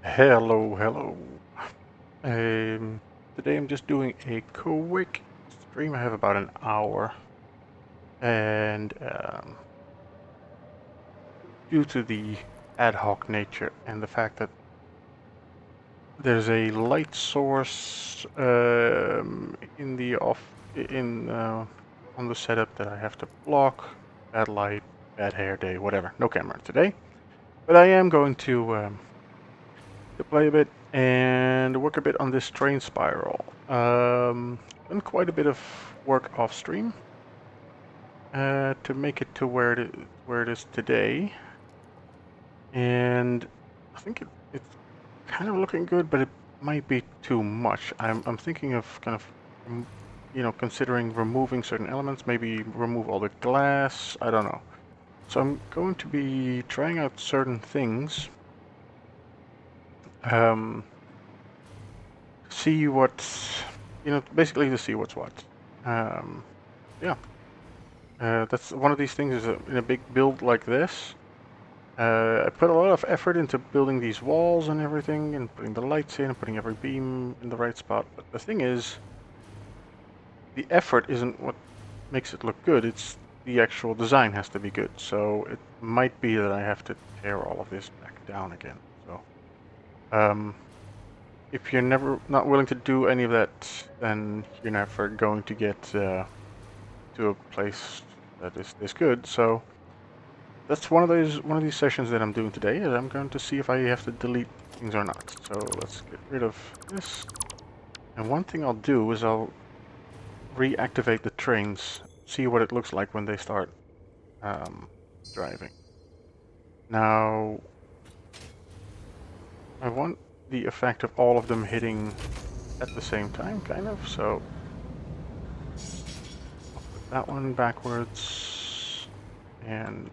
Hello, hello. Today I'm just doing a quick stream. I have about an hour, and due to the ad hoc nature and the fact that there's a light source in the off in on the setup that I have to block, bad light, bad hair day, whatever. No camera today, but I am going to play a bit and work a bit on this train spiral. Done quite a bit of work off stream to make it to where it is today, and I think it's kind of looking good, but it might be too much. I'm thinking of kind of considering removing certain elements, maybe remove all the glass. I don't know. So I'm going to be trying out certain things. Um, See what's, basically to see what's what. Um, yeah, that's one of these things is in a big build like this. I put a lot of effort into building these walls and everything, and putting the lights in, and putting every beam in the right spot. But the thing is, the effort isn't what makes it look good. It's the actual design has to be good. So it might be that I have to tear all of this back down again. So, if you're not willing to do any of that, then you're never going to get to a place that is this good. So that's one of these sessions that I'm doing today. Is I'm going to see if I have to delete things or not. So let's get rid of this. And one thing I'll do is I'll reactivate the trains, see what it looks like when they start driving. Now I want the effect of all of them hitting at the same time, kind of. So that one backwards and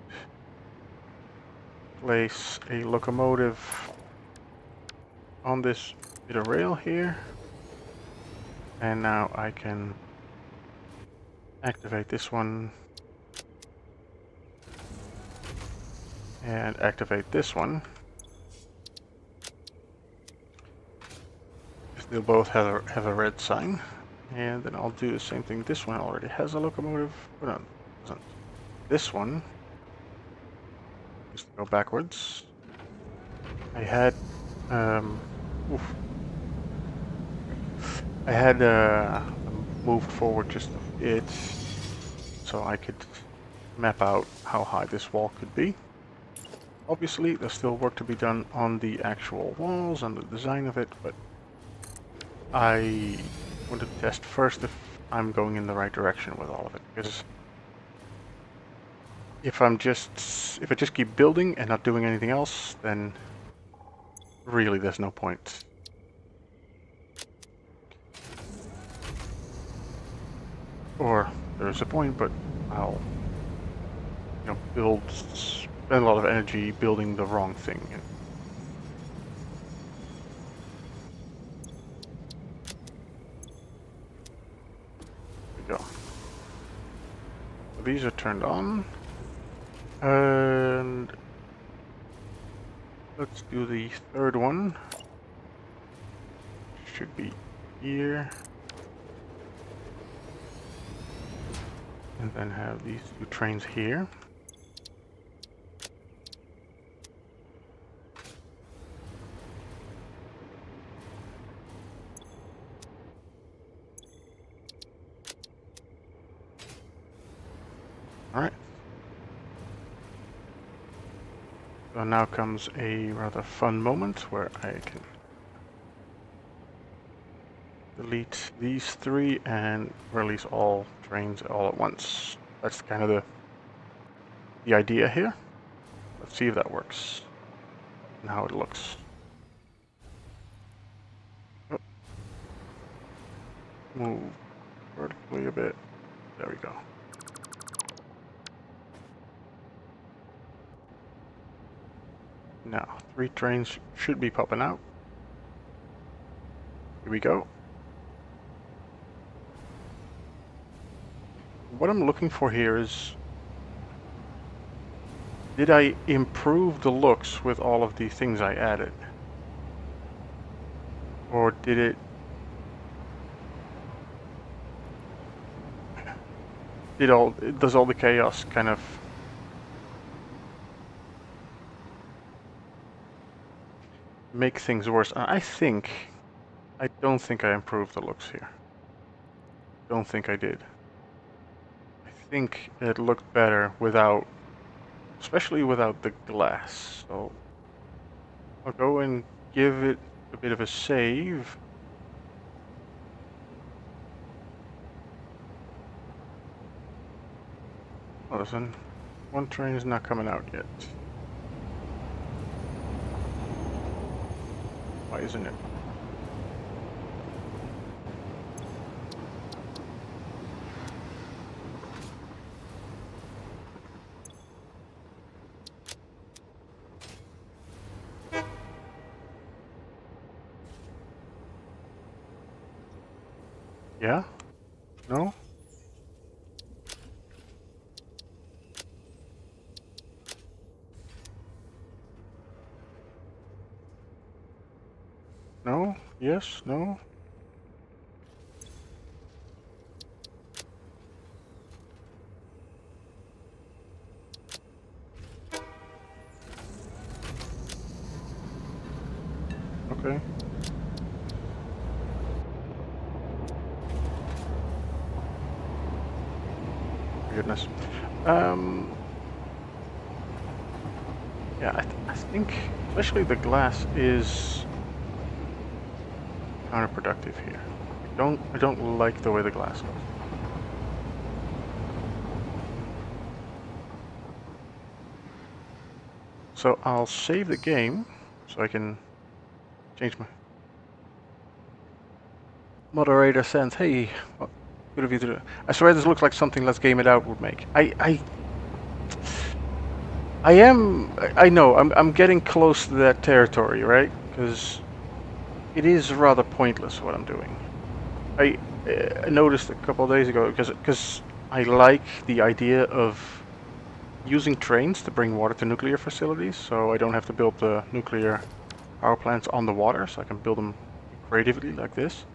place a locomotive on this bit of rail here. And now I can activate this one and activate this one. They'll both have a red sign. And then I'll do the same thing. This one already has a locomotive. Oh, no, it doesn't. This one, just go backwards. I had, oof. I had moved forward just a bit, so I could map out how high this wall could be. Obviously, there's still work to be done on the actual walls and the design of it, but I want to test first if I'm going in the right direction with all of it, because if I just keep building and not doing anything else, then really there's no point. Or there's a point, but I'll spend a lot of energy building the wrong thing. There we go. So these are turned on. And let's do the third one. Should be here. And then have these two trains here. Alright. So now comes a rather fun moment where I can delete these three and release all trains all at once. That's kind of the idea here. Let's see if that works and how it looks. Oh. Move vertically a bit. There we go. Now, 3 trains should be popping out. Here we go. What I'm looking for here is, did I improve the looks with all of the things I added? Or did it... does all the chaos kind of make things worse? I don't think I improved the looks here. Don't think I did. I think it looked better without, especially without the glass. So I'll go and give it a bit of a save. Oh, listen, one train is not coming out yet. Why isn't it? Yeah? No? No? Yes? No? Okay. Goodness. Yeah, I think especially the glass is counterproductive here. I don't like the way the glass goes. So I'll save the game so I can change my moderator sends. Hey, what good of you to do. I swear this looks like something Let's Game It Out would make. I know I'm getting close to that territory, right? Because it is rather pointless what I'm doing. I noticed a couple of days ago because I like the idea of using trains to bring water to nuclear facilities, so I don't have to build the nuclear power plants on the water, so I can build them creatively like this.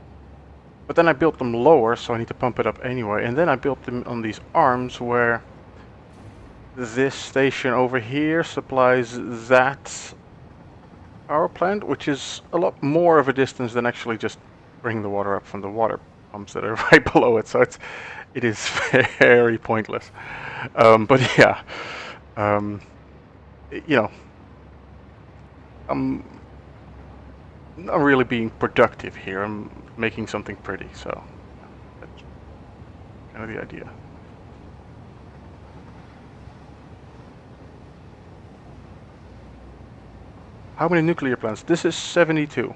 But then I built them lower, so I need to pump it up anyway, and then I built them on these arms where this station over here supplies that power plant, which is a lot more of a distance than actually just bringing the water up from the water pumps that are right below it. So it is very pointless. But yeah, you know, I'm not really being productive here. I'm making something pretty, so that's kind of the idea. How many nuclear plants? This is 72.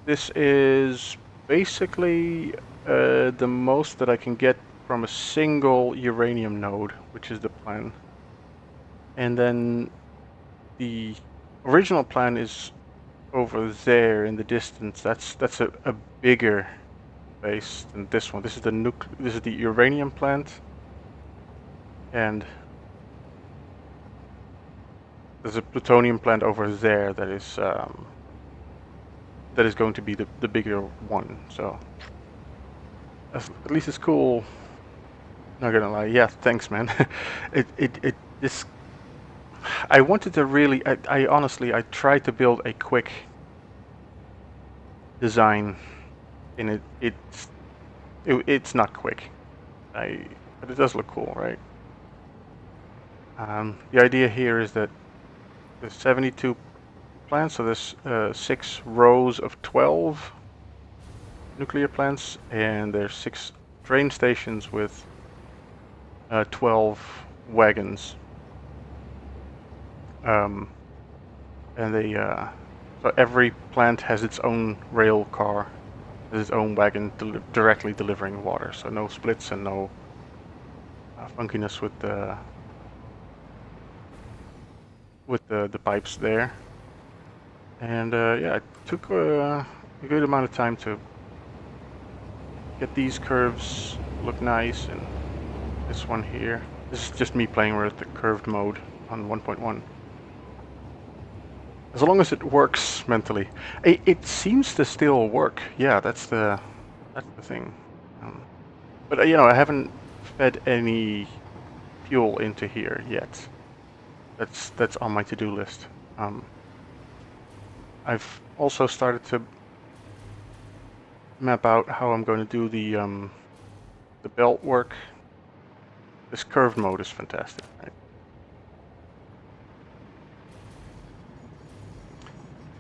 This is basically the most that I can get from a single uranium node, which is the plan. And then the original plan is over there in the distance. That's a bigger base than this one. This is the uranium plant, and there's a plutonium plant over there that is going to be the bigger one. So at least it's cool. Not gonna lie. Yeah, thanks, man. This. I wanted to really. I honestly, I tried to build a quick design, and it's not quick. But it does look cool, right? The idea here is that there's 72 plants, so there's 6 rows of 12 nuclear plants, and there's 6 train stations with 12 wagons. And so every plant has its own rail car, has its own wagon directly delivering water. So no splits and no funkiness with the pipes there. And yeah, it took a good amount of time to get these curves look nice, and this one here. This is just me playing with the curved mode on 1.1. As long as it works mentally. It seems to still work. Yeah, that's the thing. But I haven't fed any fuel into here yet. That's on my to-do list. I've also started to map out how I'm going to do the belt work. This curved mode is fantastic, right?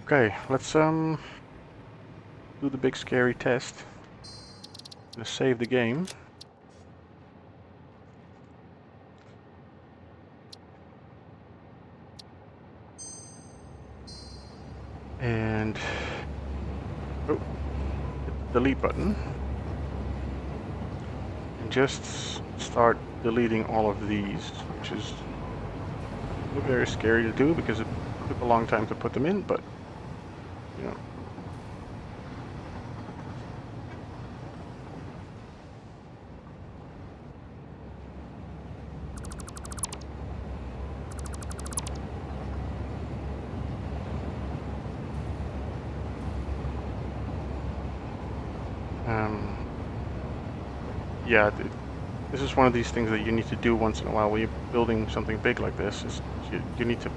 Okay, let's do the big scary test. I'm gonna save the game. And hit the delete button. And just start deleting all of these, which is very scary to do because it took a long time to put them in, but you know. Yeah, this is one of these things that you need to do once in a while when you're building something big like this. Is you need to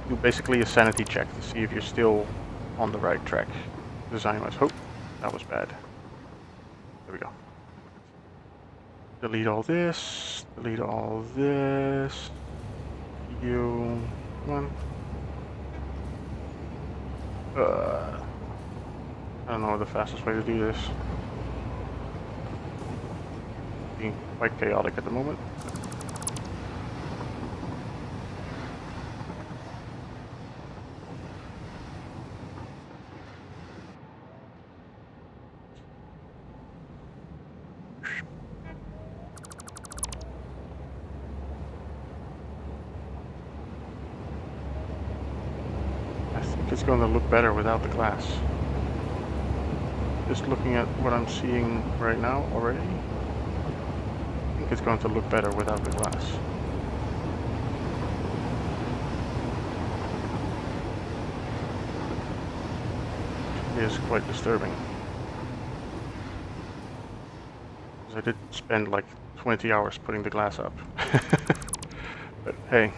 do basically a sanity check to see if you're still on the right track design-wise. Oh, that was bad. There we go. Delete all this. Delete all this. You one. I don't know the fastest way to do this. Being quite chaotic at the moment. I think it's going to look better without the glass. Just looking at what I'm seeing right now already, I think it's going to look better without the glass. It is quite disturbing. Because I did spend like 20 hours putting the glass up. But hey.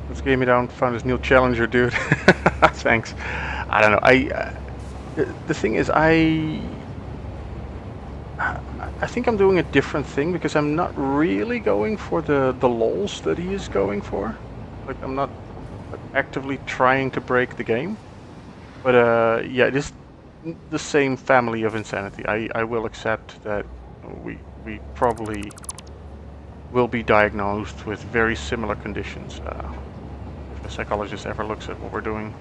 Let's game me down. Found this new challenger, dude. Thanks. I don't know. The thing is, I think I'm doing a different thing because I'm not really going for the lols that he is going for. Like I'm not actively trying to break the game. But yeah, it is the same family of insanity. I will accept that we probably will be diagnosed with very similar conditions if a psychologist ever looks at what we're doing.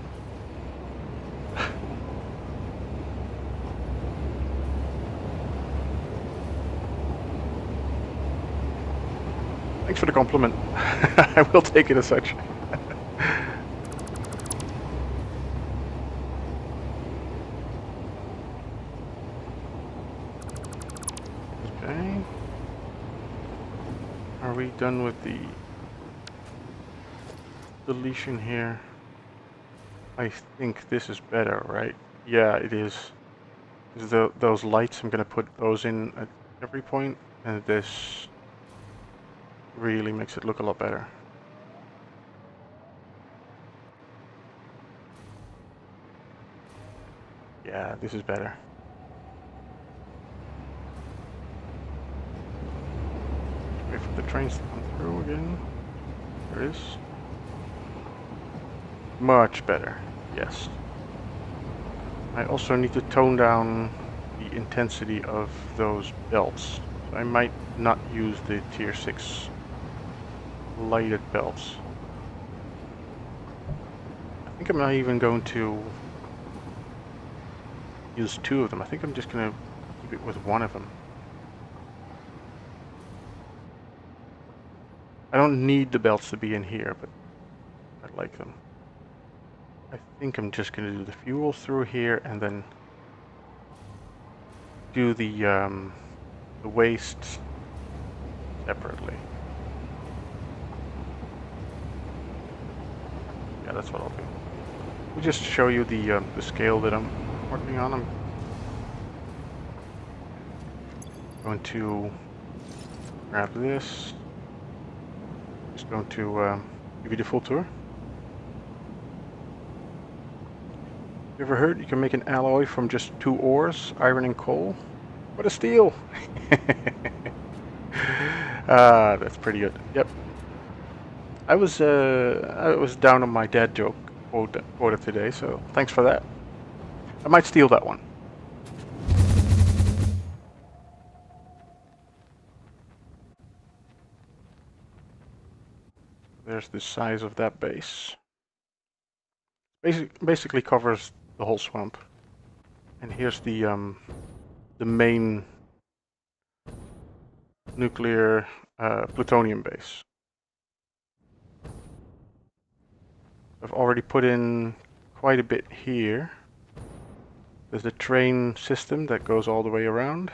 Thanks for the compliment. I will take it as such. Okay. Are we done with the deletion here? I think this is better, right? Yeah, it is. Those lights, I'm gonna put those in at every point, and this really makes it look a lot better. Yeah, this is better. Wait for the trains to come through again. There is. Much better, yes. I also need to tone down the intensity of those belts. So I might not use the tier 6 lighted belts. I think I'm not even going to use 2 of them. I think I'm just going to keep it with 1 of them. I don't need the belts to be in here, but I like them. I think I'm just going to do the fuel through here and then do the waste separately. Yeah, that's what I'll do. We'll just show you the scale that I'm working on. I'm going to grab this. Just going to give you the full tour. You ever heard you can make an alloy from just 2 ores, iron and coal? What a steal! That's pretty good. Yep. I was down on my dad joke quota today, so thanks for that. I might steal that one. There's the size of that base. Basically covers the whole swamp. And here's the main nuclear plutonium base. I've already put in quite a bit here. There's a train system that goes all the way around.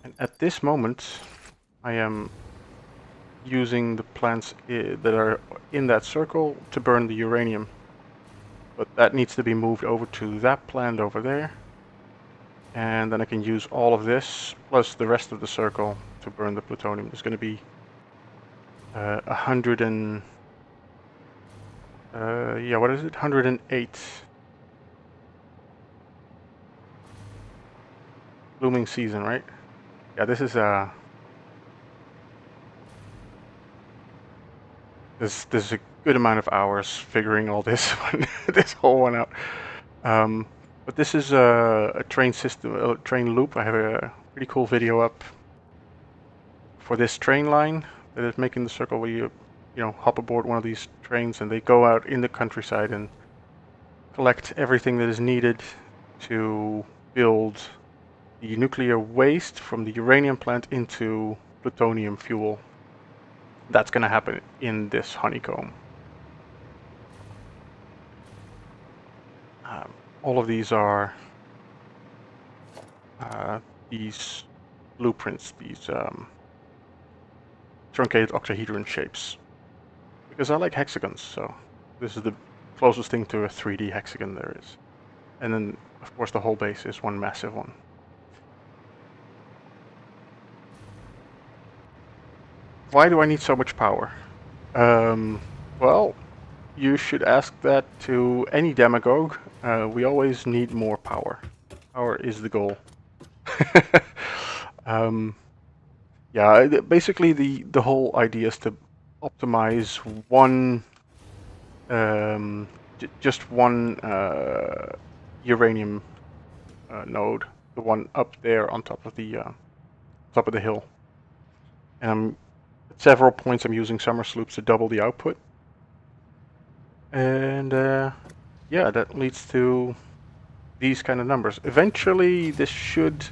And at this moment, I am using the plants that are in that circle to burn the uranium. But that needs to be moved over to that plant over there. And then I can use all of this, plus the rest of the circle, to burn the plutonium. There's going to be 100 and... yeah, what is it? 108 blooming season, right? Yeah, this is there's a good amount of hours figuring all this one, this whole one out. But this is a train system, a train loop. I have a pretty cool video up for this train line that is making the circle where you hop aboard one of these trains and they go out in the countryside and collect everything that is needed to build the nuclear waste from the uranium plant into plutonium fuel. That's going to happen in this honeycomb. All of these are these blueprints, these truncated octahedron shapes. Because I like hexagons, so this is the closest thing to a 3D hexagon there is. And then, of course, the whole base is one massive one. Why do I need so much power? Well, you should ask that to any demagogue. We always need more power. Power is the goal. Yeah, basically the whole idea is to optimize one, just one uranium node, the one up there on top of the hill. And at several points I'm using summer sloops to double the output. And yeah, that leads to these kind of numbers. Eventually, this should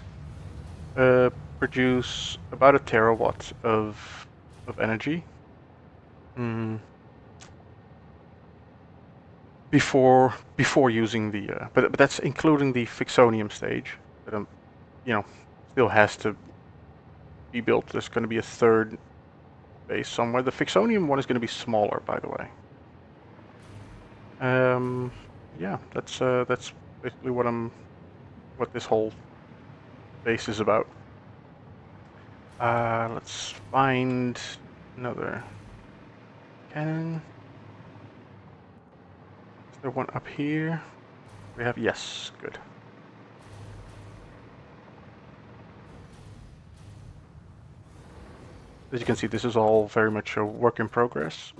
produce about 1 terawatt of energy. Before using the but that's including the fixonium stage that still has to be built. There's going to be a third base somewhere. The fixonium one is going to be smaller, by the way. Yeah, that's basically what this whole base is about. Let's find another cannon. Is there one up here? We have, yes, good. As you can see, this is all very much a work in progress.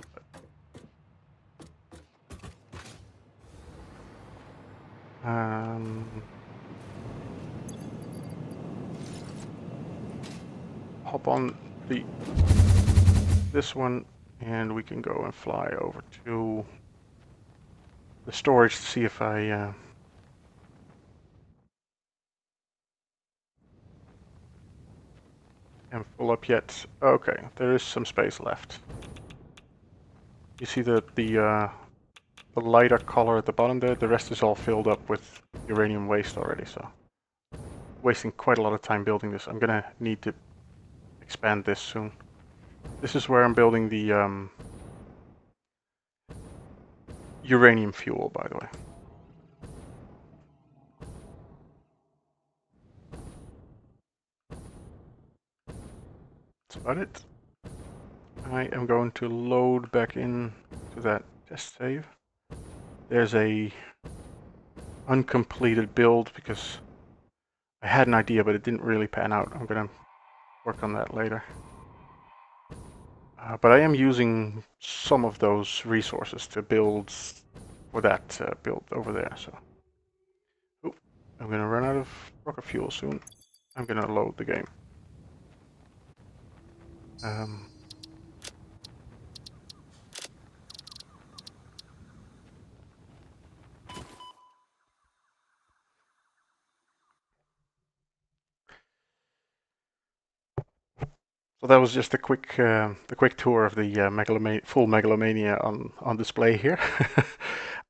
Hop on this one, and we can go and fly over to the storage to see if I am full up yet. Okay, there is some space left. You see the the lighter color at the bottom there. The rest is all filled up with uranium waste already, so wasting quite a lot of time building this. I'm gonna need to expand this soon. This is where I'm building the uranium fuel, by the way. That's about it. I am going to load back in to that test save. There's a uncompleted build because I had an idea, but it didn't really pan out. I'm gonna work on that later. But I am using some of those resources to build for that build over there. So, ooh, I'm gonna run out of rocket fuel soon. I'm gonna load the game. So that was just a quick tour of the full megalomania on display here.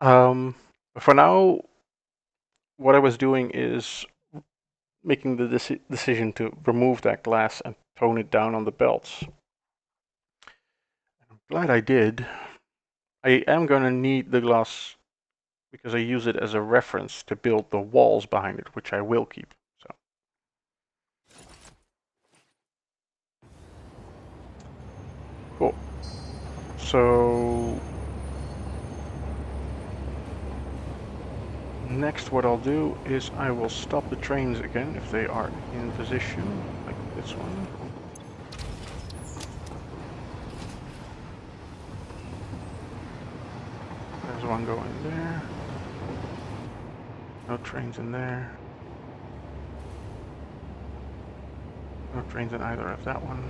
For now, what I was doing is making the decision to remove that glass and tone it down on the belts. I'm glad I did. I am going to need the glass because I use it as a reference to build the walls behind it, which I will keep. So, cool. So next what I'll do is I will stop the trains again if they are in position, like this one. There's one going there. No trains in there. No trains in either of that one.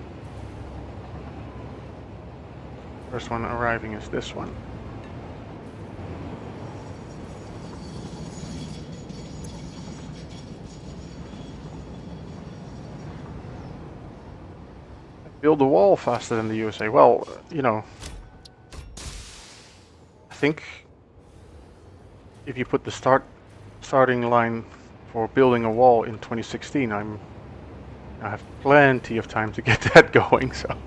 First one arriving is this one. Build the wall faster than the USA. Well, you know, I think if you put the starting line for building a wall in 2016, I have plenty of time to get that going. So.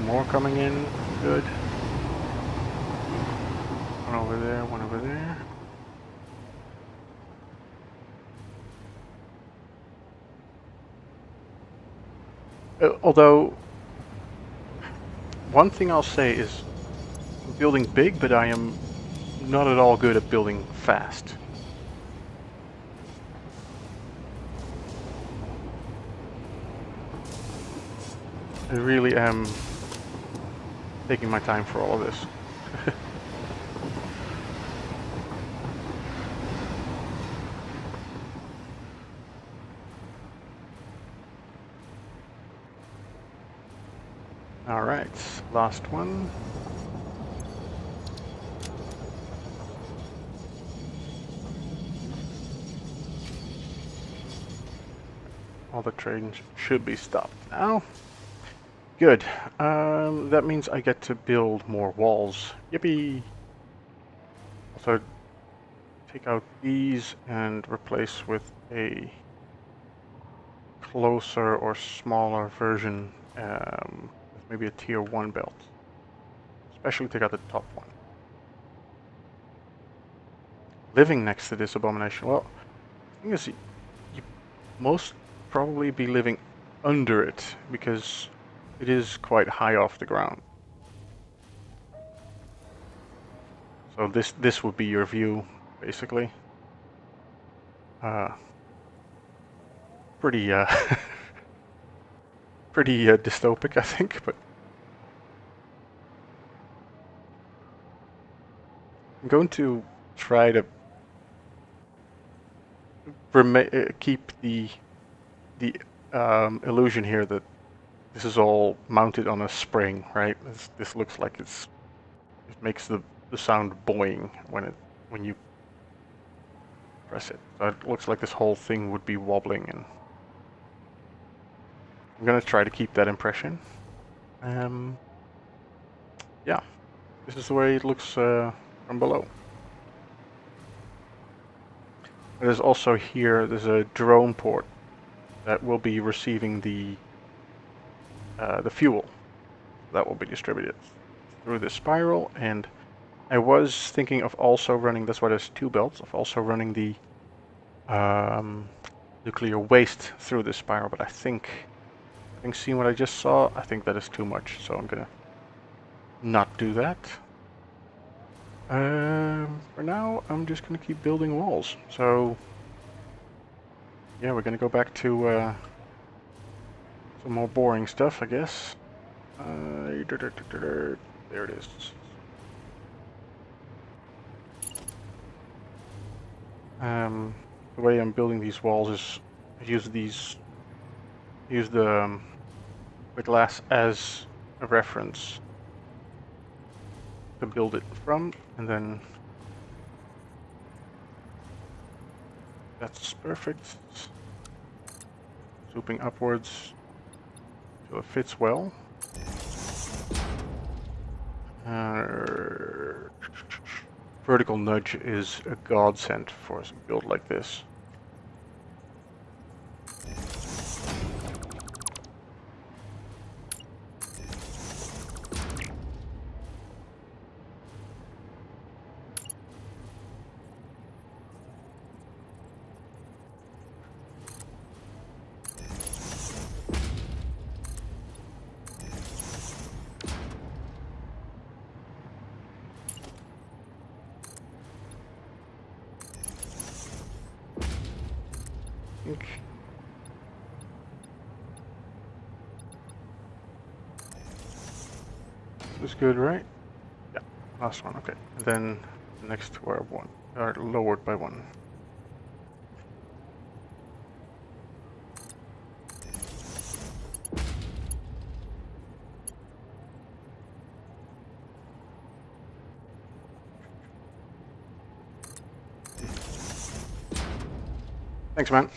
More coming in, good. One over there, one over there. Although, one thing I'll say is, I'm building big, but I am not at all good at building fast. I really am taking my time for all of this. All right, last one. All the trains should be stopped now. Good. That means I get to build more walls. Yippee! Also, take out these and replace with a closer or smaller version, with maybe a tier 1 belt. Especially take out the top one. Living next to this abomination. Well, the thing is, you most probably be living under it because it is quite high off the ground. So this would be your view, basically. Pretty pretty dystopic, I think, but I'm going to try to keep the illusion here that this is all mounted on a spring, right? This looks like it makes the sound boing when it when you press it. So it looks like this whole thing would be wobbling, and I'm gonna try to keep that impression. Yeah, this is the way it looks from below. There's also here, there's a drone port that will be receiving the fuel that will be distributed through the spiral. And I was thinking of also running, that's why there's two belts, of also running the nuclear waste through the spiral, but I think seeing what I just saw, I think that is too much, so I'm gonna not do that. For now, I'm just gonna keep building walls. So yeah, we're gonna go back to some more boring stuff, I guess. There it is. The way I'm building these walls is I use the glass as a reference to build it from, and then that's perfect. Swooping upwards so it fits well. Vertical nudge is a godsend for a build like this. This is good, right? Yeah, last one, okay. And then the next two are lowered by one. Thanks, man.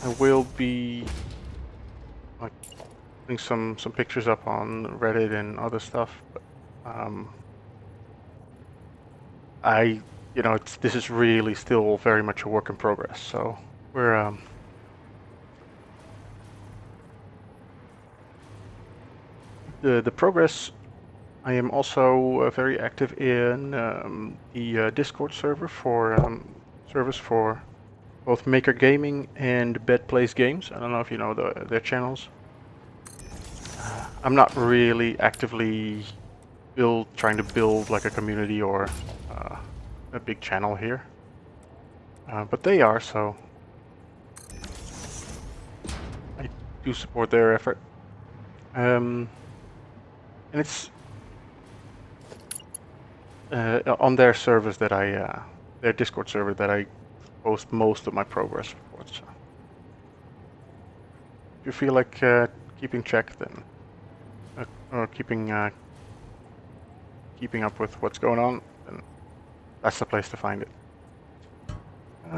I will be like putting some pictures up on Reddit and other stuff, but this is really still very much a work in progress. So we're the progress. I am also very active in the Discord server for service for both Maker Gaming and Bed Plays Games. I don't know if you know their channels. I'm not really actively trying to build like a community or a big channel here, but they are, so I do support their effort. And it's on their servers that their Discord server that I post most of my progress reports. So if you feel like keeping check, then or keeping up with what's going on, then that's the place to find it.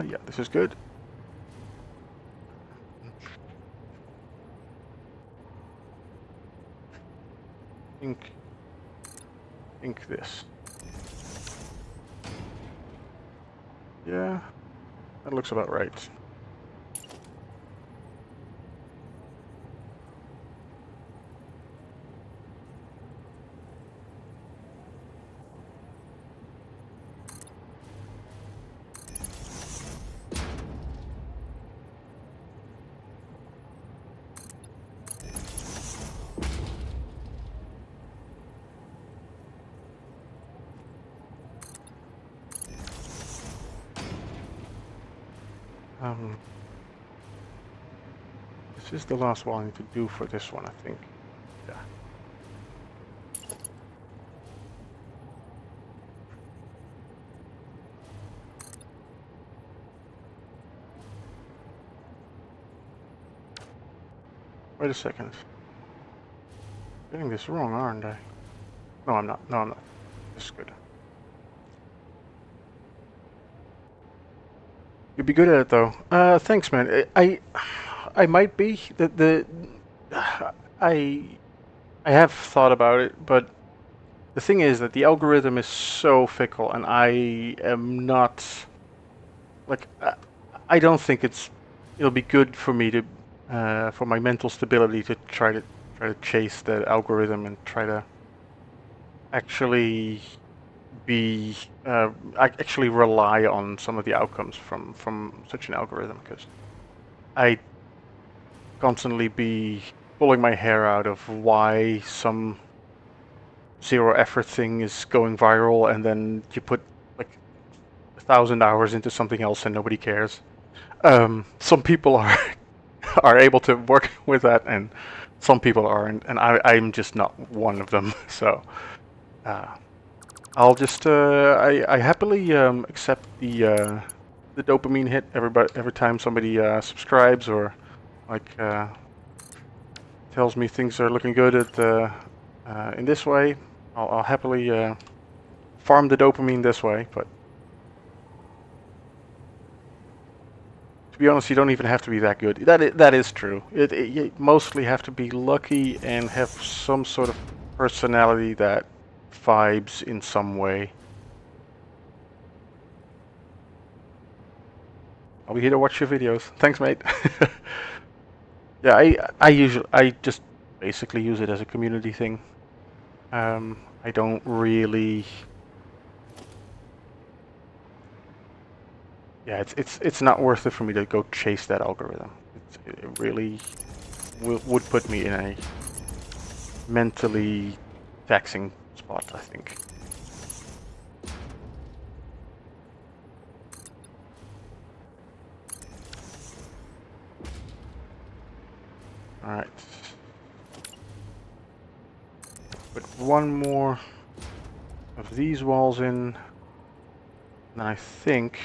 Yeah, this is good. Think this. Yeah, that looks about right. This is the last one I need to do for this one, I think. Yeah. Wait a second. Getting this wrong, aren't I? No, I'm not. No, I'm not. This is good. You'd be good at it though. Thanks, man. I might be. I I have thought about it, but the thing is that the algorithm is so fickle, and I am not like I don't think it'll be good for me to for my mental stability to try to chase the algorithm and try to actually be actually rely on some of the outcomes from such an algorithm, because I constantly be pulling my hair out of why some zero effort thing is going viral, and then you put like 1,000 hours into something else and nobody cares. Some people are are able to work with that, and some people aren't, and I'm just not one of them. So uh, I'll just I happily accept the dopamine hit every time somebody subscribes or like tells me things are looking good at in this way. I'll happily farm the dopamine this way, but to be honest, you don't even have to be that good. That is true. You mostly have to be lucky and have some sort of personality that vibes in some way. I'll be here to watch your videos. Thanks, mate. Yeah, I just basically use it as a community thing. I don't really. Yeah, it's not worth it for me to go chase that algorithm. It really would put me in a mentally taxing spot, I think. All right. Put one more of these walls in, and then I think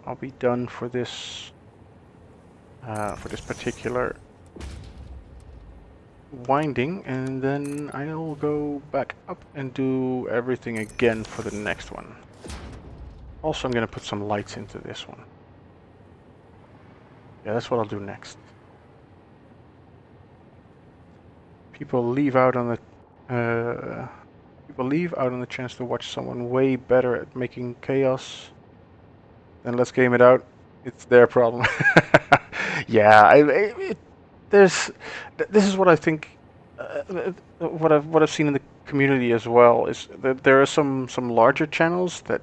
I'll be done for this particular winding, and then I'll go back up and do everything again for the next one. Also, I'm gonna put some lights into this one. Yeah, that's what I'll do next. People leave out on the chance to watch someone way better at making chaos. Then let's game it out. It's their problem. Yeah, there's. This is what I think. What I've seen in the community as well is that there are some larger channels that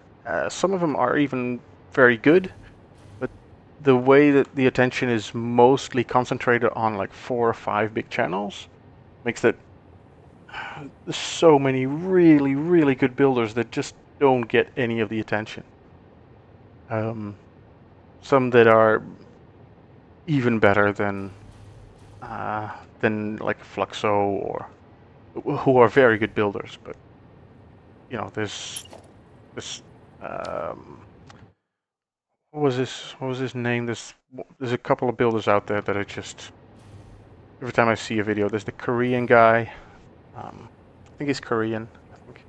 some of them are even very good, but the way that the attention is mostly concentrated on like 4 or 5 big channels makes it so many really, really good builders that just don't get any of the attention. Some that are even better than like Fluxo, or who are very good builders, but there's this what was his name? There's a couple of builders out there that are just every time I see a video, there's the Korean guy. I think he's Korean. I think.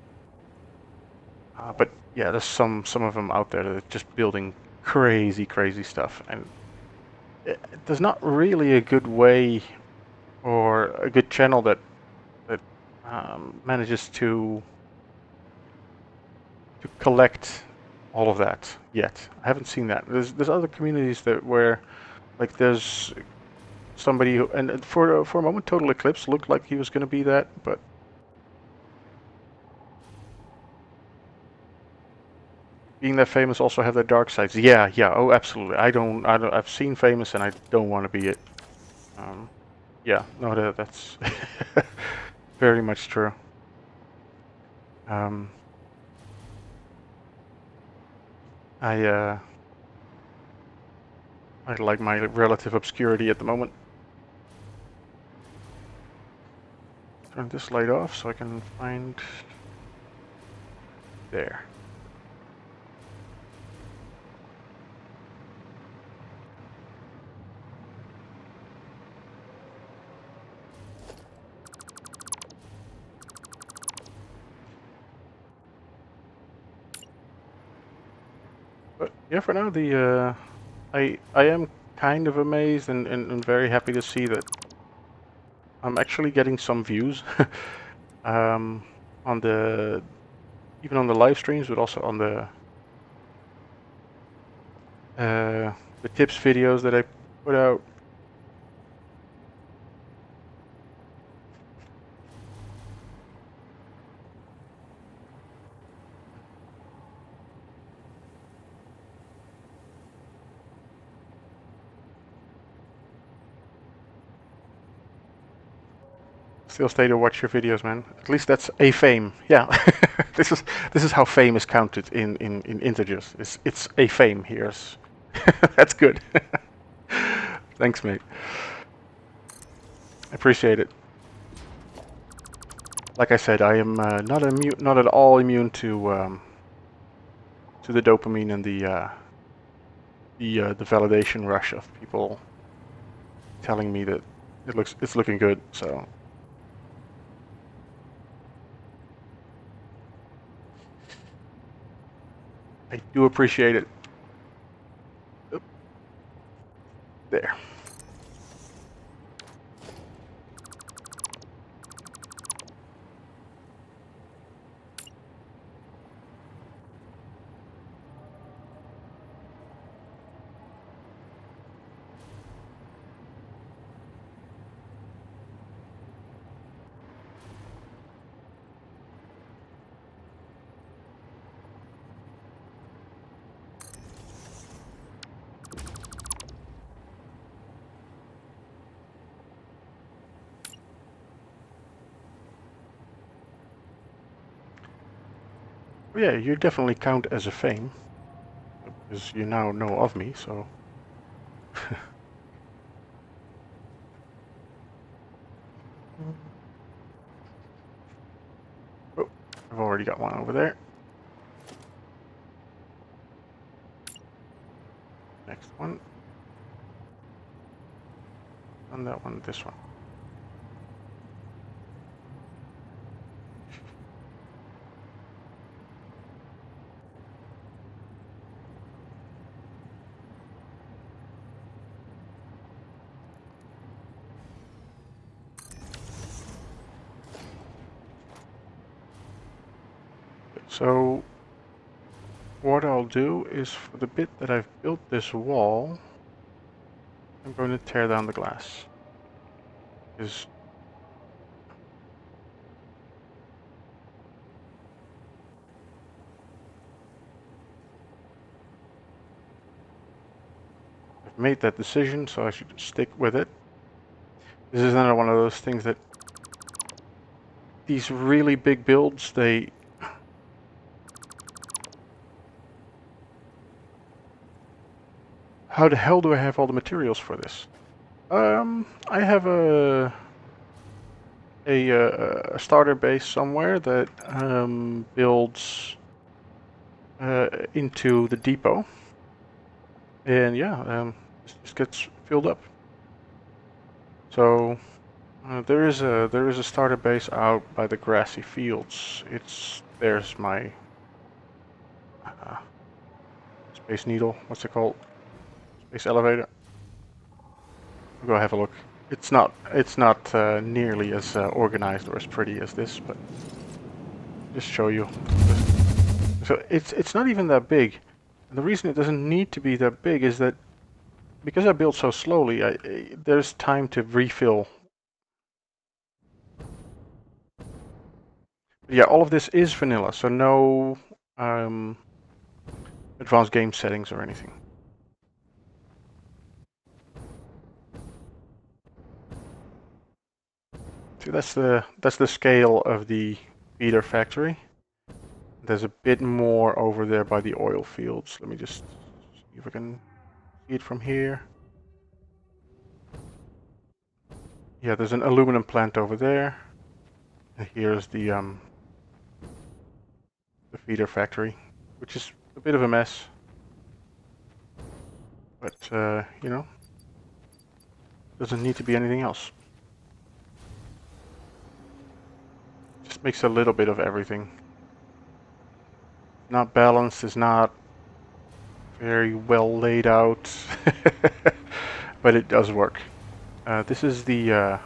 But yeah, there's some of them out there that are just building crazy, crazy stuff, and there's not really a good way or a good channel that manages to collect all of that yet. I haven't seen that. There's other communities that where like there's somebody who, and for a moment Total Eclipse looked like he was going to be that, but being that famous also have their dark sides. Yeah, yeah. Oh, absolutely. I don't. I've seen famous, and I don't want to be it. Um, yeah. No, that's very much true. Um, I I like my relative obscurity at the moment. Turn this light off so I can find there. Yeah, for now, I am kind of amazed and very happy to see that I'm actually getting some views um, on the even on the live streams, but also on the tips videos that I put out. Still stay to watch your videos, man. At least that's a fame. Yeah, this is how fame is counted in integers. It's a fame here. That's good. Thanks, mate. I appreciate it. Like I said, I am not at all immune to the dopamine and the validation rush of people telling me that it's looking good. So I do appreciate it. Oop, there. Well, yeah, you definitely count as a fame because you now know of me. So oh, I've already got one over there. Next one. And that one, this one. So what I'll do is for the bit that I've built this wall, I'm going to tear down the glass. Because I've made that decision, so I should stick with it. This is another one of those things that these really big builds, they... How the hell do I have all the materials for this? I have a starter base somewhere that builds into the depot, and yeah, this gets filled up. So there is a starter base out by the grassy fields. There's my space needle. What's it called? Space elevator. I'll go have a look. It's not nearly as organized or as pretty as this, but just show you. So it's not even that big. And the reason it doesn't need to be that big is that because I build so slowly, there's time to refill. But yeah, all of this is vanilla, so no advanced game settings or anything. So that's the scale of the feeder factory. There's a bit more over there by the oil fields. Let me just see if I can see it from here. Yeah, there's an aluminum plant over there. And here's the feeder factory, which is a bit of a mess. But you know, doesn't need to be anything else. Just makes a little bit of everything. Not balanced is not very well laid out, but it does work. This is the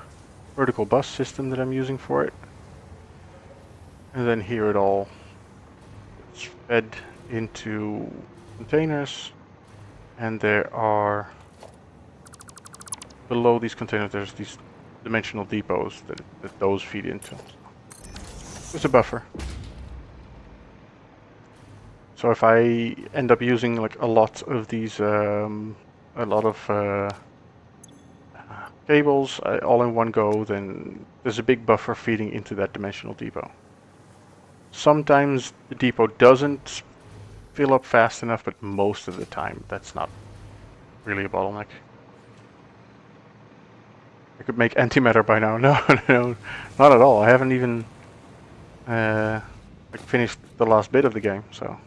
vertical bus system that I'm using for it. And then here it all gets fed into containers. And there are, below these containers, there's these dimensional depots that those feed into. It's a buffer. So if I end up using like a lot of these, cables all in one go, then there's a big buffer feeding into that dimensional depot. Sometimes the depot doesn't fill up fast enough, but most of the time that's not really a bottleneck. I could make antimatter by now. No, no, not at all. I haven't even like finished the last bit of the game, so.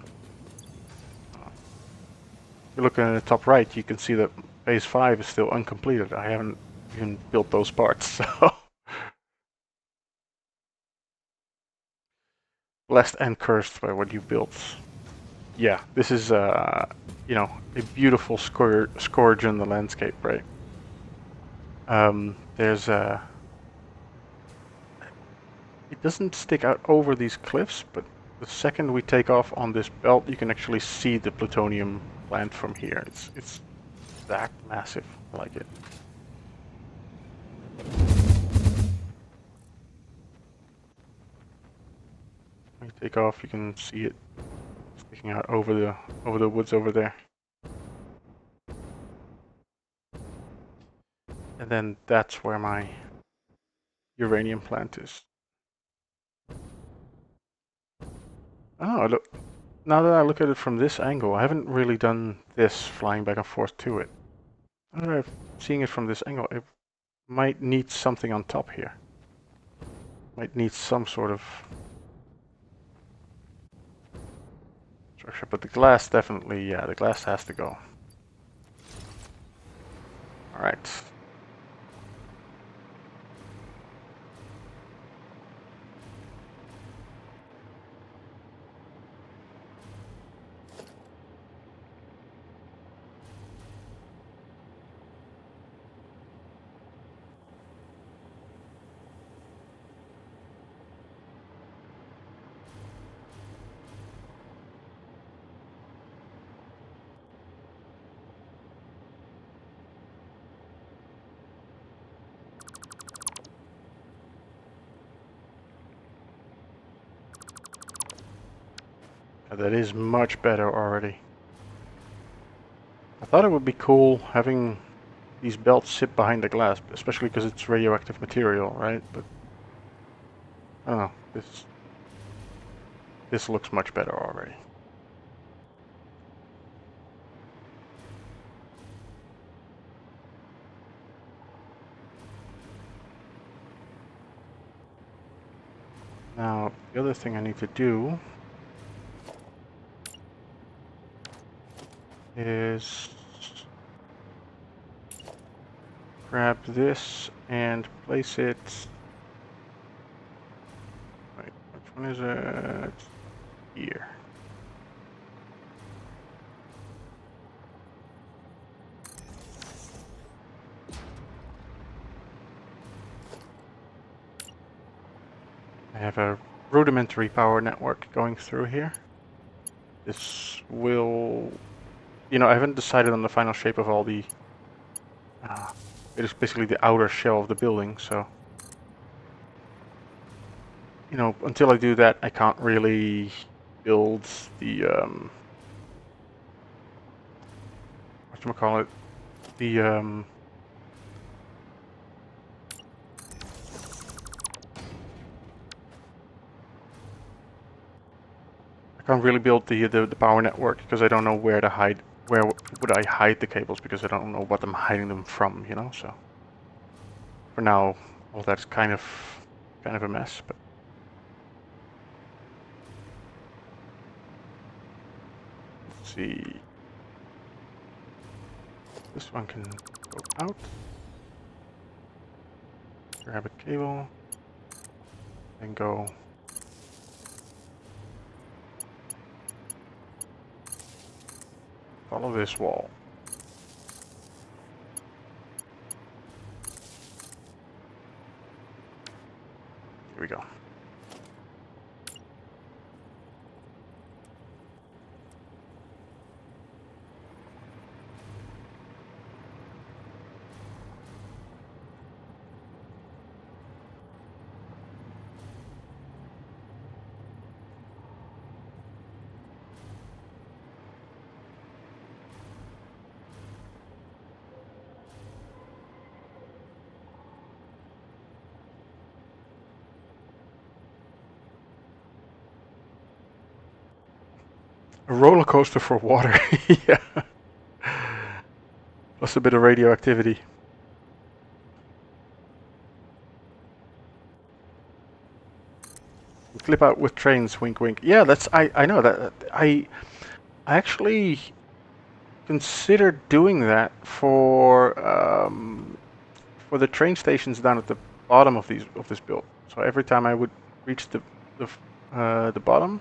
If you look in the top right, you can see that phase 5 is still uncompleted. I haven't even built those parts, so. Blessed and cursed by what you built. Yeah, this is, you know, a beautiful scourge in the landscape, right? There's it doesn't stick out over these cliffs, but the second we take off on this belt, you can actually see the plutonium plant from here. It's that massive. I like it. When you take off, you can see it sticking out over the woods over there. And then that's where my uranium plant is. Oh, look. Now that I look at it from this angle, I haven't really done this flying back and forth to it. I don't know if seeing it from this angle, it might need something on top here. Might need some sort of structure, but the glass definitely, yeah, the glass has to go. All right. That is much better already. I thought it would be cool having these belts sit behind the glass, especially because it's radioactive material, right? But I don't know. This looks much better already. Now, the other thing I need to do is grab this and place it. Wait, which one is it? Here. I have a rudimentary power network going through here. This will, you know, I haven't decided on the final shape of all the, it is basically the outer shell of the building, so, you know, until I do that, I can't really build the, whatchamacallit, the, I can't really build the power network because I don't know where to hide. Where would I hide the cables? Because I don't know what I'm hiding them from, you know. So for now, all that's kind of a mess. But let's see. This one can go out. Grab a cable and go. Follow this wall. Here we go. A roller coaster for water. Yeah. Plus a bit of radioactivity. Flip out with trains, wink wink. Yeah, that's I know that I actually considered doing that for the train stations down at the bottom of this build. So every time I would reach the bottom,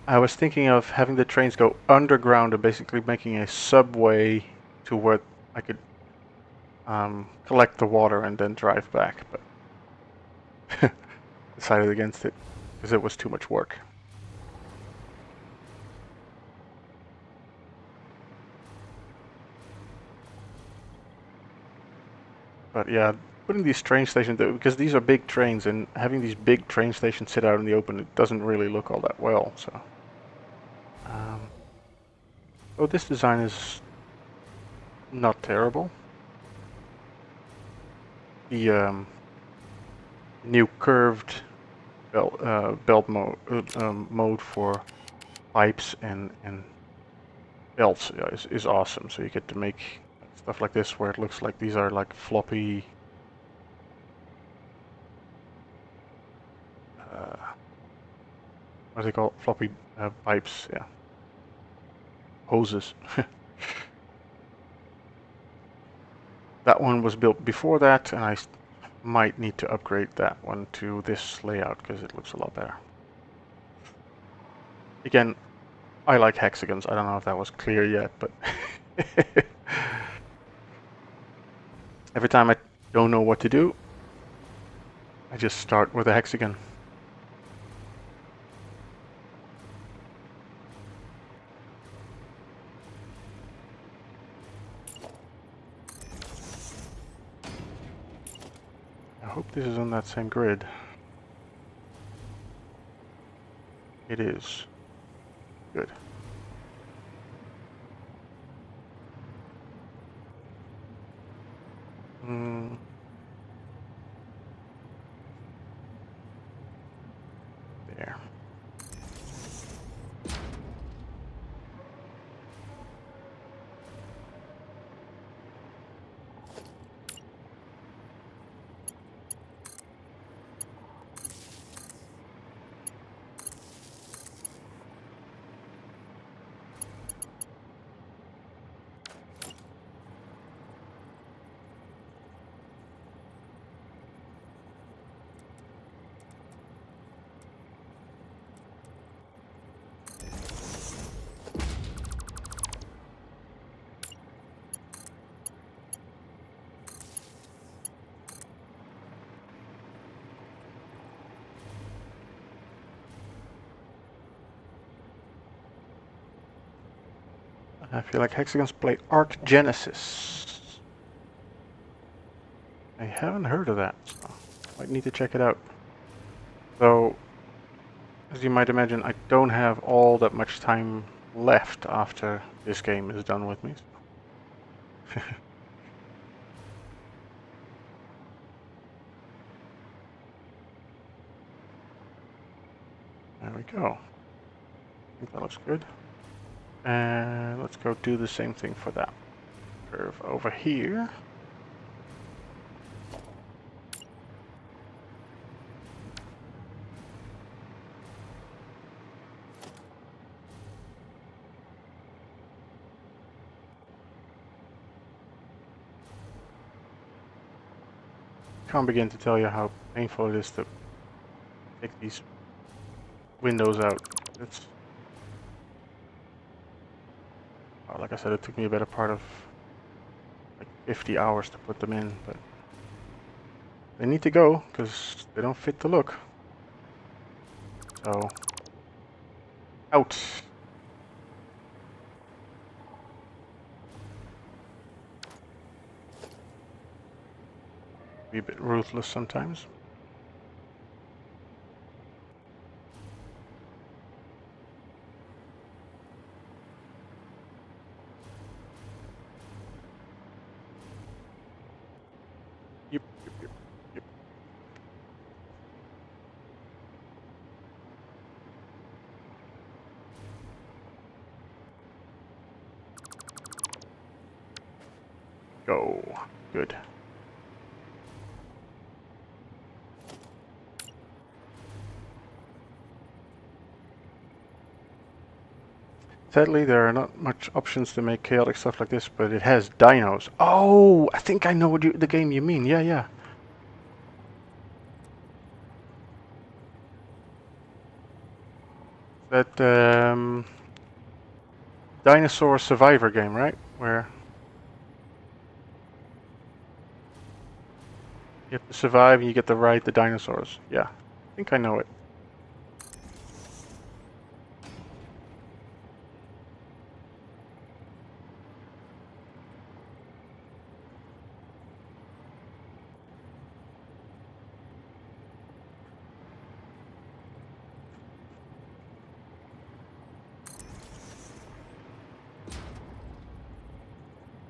I was thinking of having the trains go underground and basically making a subway to where I could collect the water and then drive back, but decided against it because it was too much work. But yeah, putting these train stations, because these are big trains, and having these big train stations sit out in the open, it doesn't really look all that well. So, oh, this design is not terrible. The new curved belt mode for pipes and belts is awesome. So you get to make stuff like this where it looks like these are like floppy what do they call it? Floppy pipes, yeah. Hoses. That one was built before that, and I might need to upgrade that one to this layout because it looks a lot better. Again, I like hexagons. I don't know if that was clear yet, but every time I don't know what to do, I just start with a hexagon. I hope this is on that same grid. It is. Good. There. I feel like hexagons play Arc Genesis. I haven't heard of that, so might need to check it out. So, as you might imagine, I don't have all that much time left after this game is done with me. So. There we go. I think that looks good. And let's go do the same thing for that curve over here. Can't begin to tell you how painful it is to take these windows out. It's Like I said, it took me a better part of like 50 hours to put them in, but they need to go because they don't fit the look. So, out. Be a bit ruthless sometimes. Yep, yep, yep, yep. Go. Good. Sadly, there are not much options to make chaotic stuff like this, but it has dinos. Oh, I think I know what the game you mean. Yeah, yeah. That dinosaur survivor game, right? Where you have to survive and you get to ride the dinosaurs. Yeah, I think I know it.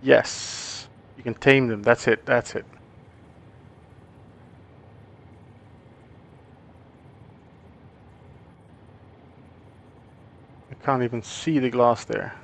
Yes, you can tame them. That's it. That's it. I can't even see the glass there.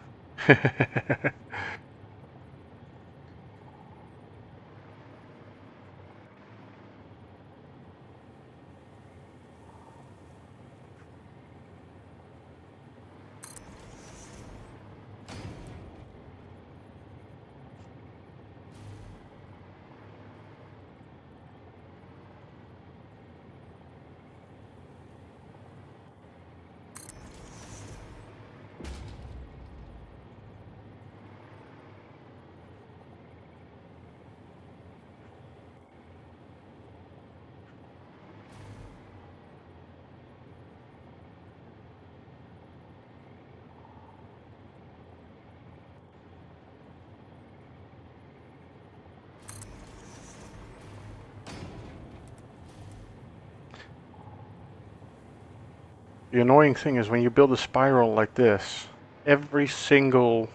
The annoying thing is when you build a spiral like this, every single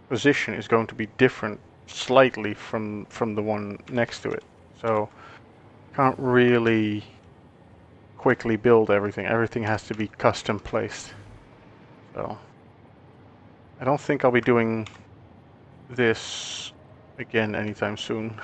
position is going to be different slightly from the one next to it. So can't really quickly build everything. Everything has to be custom placed. So I don't think I'll be doing this again anytime soon.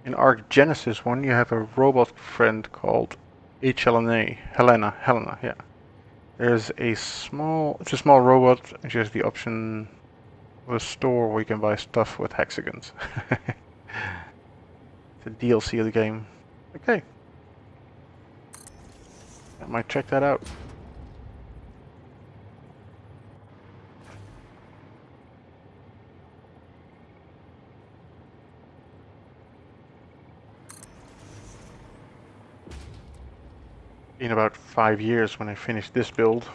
In Arc Genesis 1, you have a robot friend called HLNA, Helena, yeah. There's a it's a small robot, and she has the option of a store where you can buy stuff with hexagons. It's a DLC of the game. Okay. I might check that out. In about 5 years when I finish this build.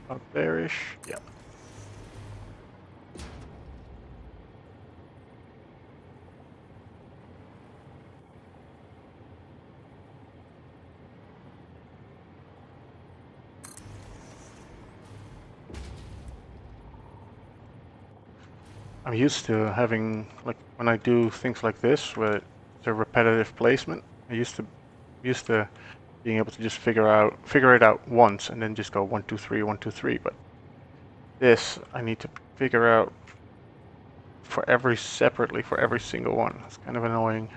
About bearish, yeah. I'm used to having, like, when I do things like this, where it's a repetitive placement, I used to being able to just figure it out once and then just go 1, 2, 3, 1, 2, 3. But this, I need to figure out separately for every single one. It's kind of annoying.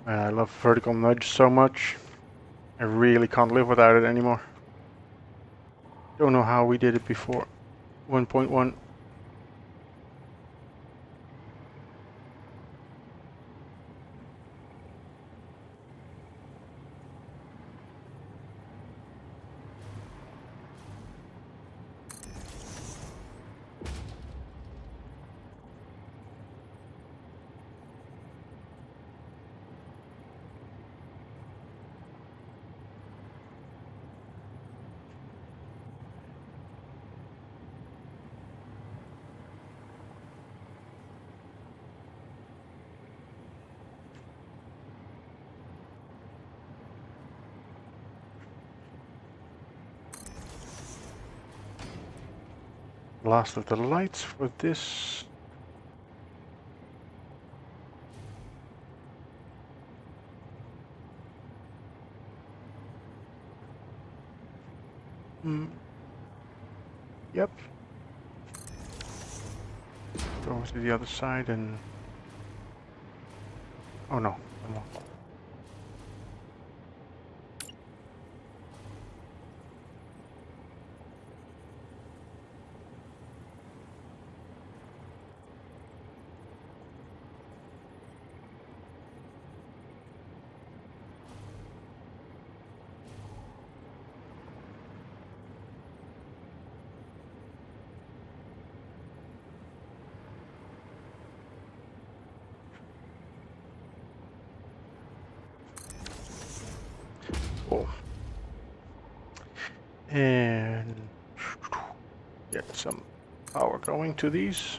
I love vertical nudge so much. I really can't live without it anymore. Don't know how we did it before. 1.1. Last of the lights for this. Yep. Go to the other side and... Oh no. Cool. And get some power going to these.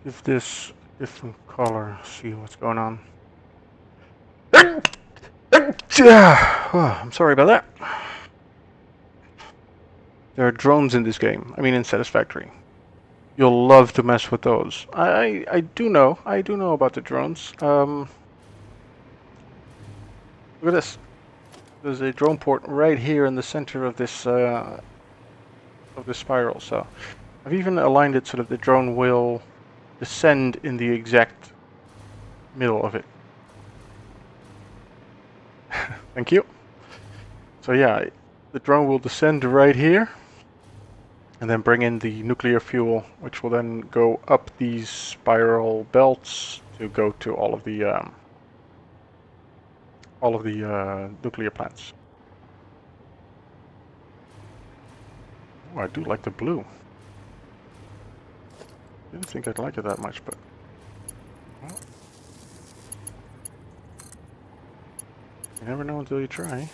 Give this a different color, see what's going on. Oh, I'm sorry about that. There are drones in this game. I mean, in Satisfactory. You'll love to mess with those. I do know about the drones. Look at this. There's a drone port right here in the center of this spiral. So I've even aligned it so that the drone will descend in the exact middle of it. Thank you. So yeah, the drone will descend right here. and then bring in the nuclear fuel, which will then go up these spiral belts to go to all of the nuclear plants. Oh, I do like the blue. Didn't think I'd like it that much, but well, you never know until you try.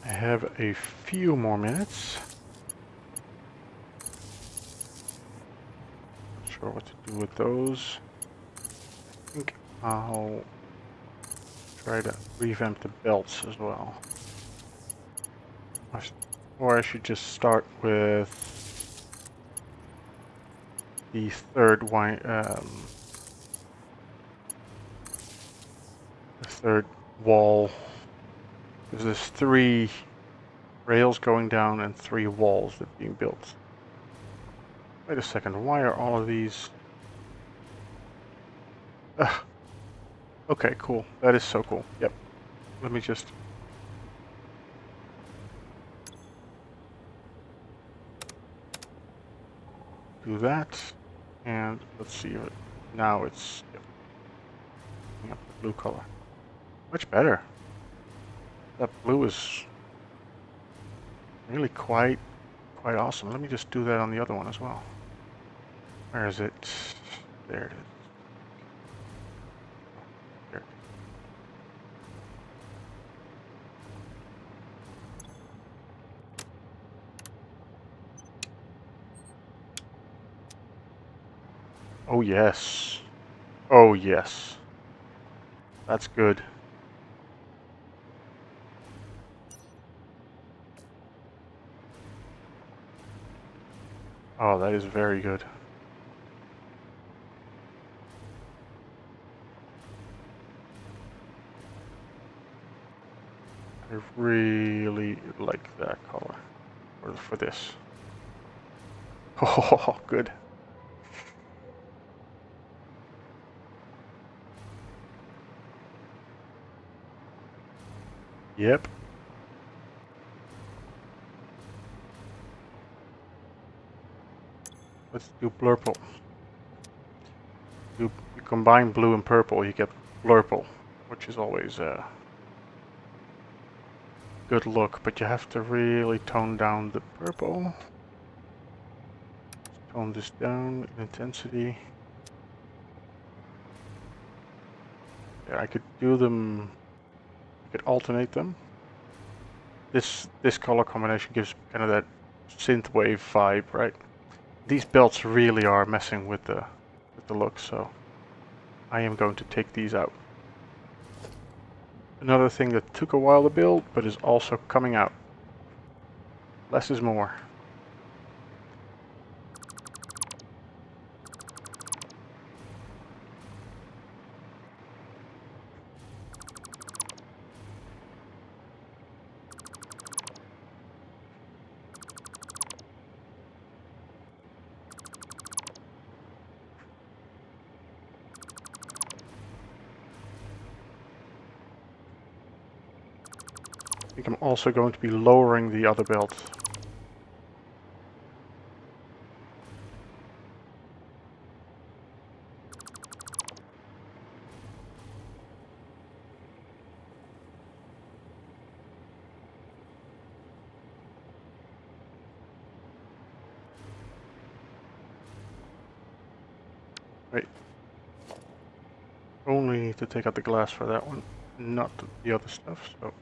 I have a few more minutes. Not sure what to do with those. I think I'll try to revamp the belts as well. Or I should just start with the third wall. Because there's 3 rails going down and 3 walls that are being built. Wait a second, why are all of these... Ugh. Okay, cool. That is so cool. Yep. Let me just... do that. And let's see if it... Now it's... Yep. Up the blue color. Much better. That blue is really quite awesome. Let me just do that on the other one as well. Where is it? There it is. There. Oh yes. Oh yes. That's good. Oh, that is very good. I really like that color for this. Oh, good. Yep. Let's do blurple. You combine blue and purple, you get blurple, which is always a good look, but you have to really tone down the purple. Tone this down in intensity. Yeah, I could do them, I could alternate them. This color combination gives kind of that synthwave vibe, right? These belts really are messing with the look, so I am going to take these out. Another thing that took a while to build, but is also coming out. Less is more. I think I'm also going to be lowering the other belt. Wait. Only need to take out the glass for that one, not the other stuff, so...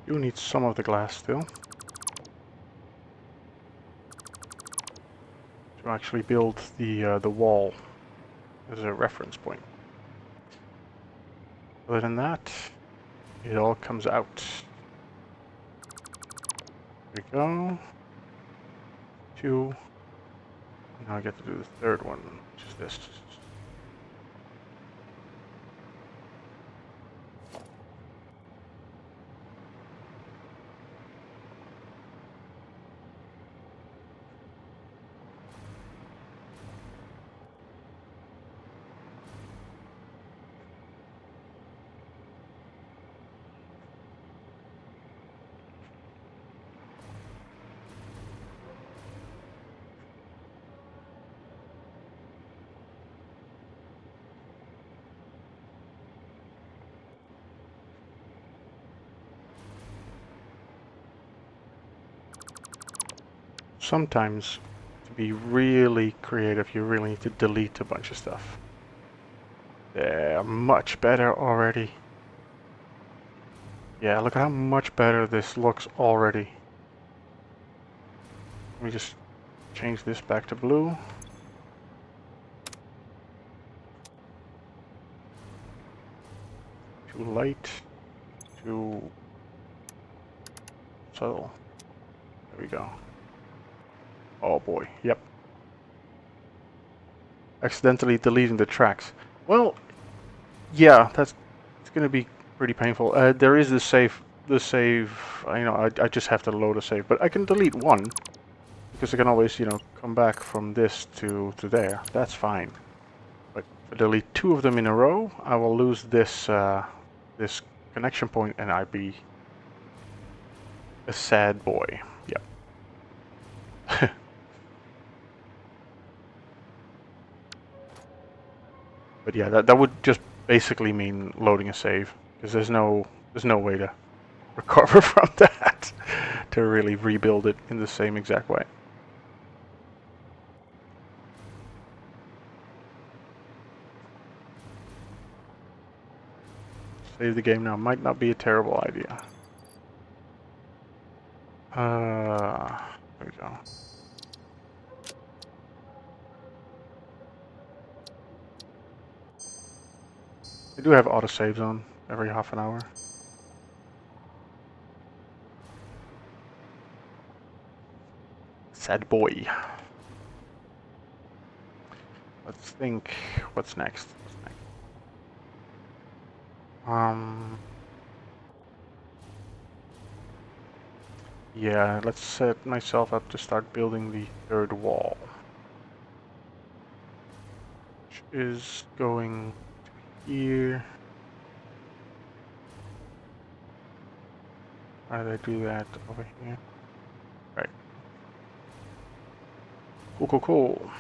Do need some of the glass still to actually build the wall as a reference point. Other than that, it all comes out. There we go. 2. Now I get to do the third one, which is this. Sometimes, to be really creative, you really need to delete a bunch of stuff. Yeah, much better already. Yeah, look at how much better this looks already. Let me just change this back to blue. Too light. Too subtle. There we go. Oh boy, yep. Accidentally deleting the tracks. Well, yeah, it's gonna be pretty painful. There is the save. I just have to load a save, but I can delete one because I can always, come back from this to there. That's fine. But if I delete 2 of them in a row, I will lose this this connection point, and I'd be a sad boy. Yep. But yeah, that would just basically mean loading a save, because there's no way to recover from that to really rebuild it in the same exact way. Save the game now might not be a terrible idea. There we go. I do have autosaves on every half an hour. Sad boy. Let's think. What's next? Yeah, let's set myself up to start building the 3rd wall, which is going to here. How did I do that over here? Right. Cool.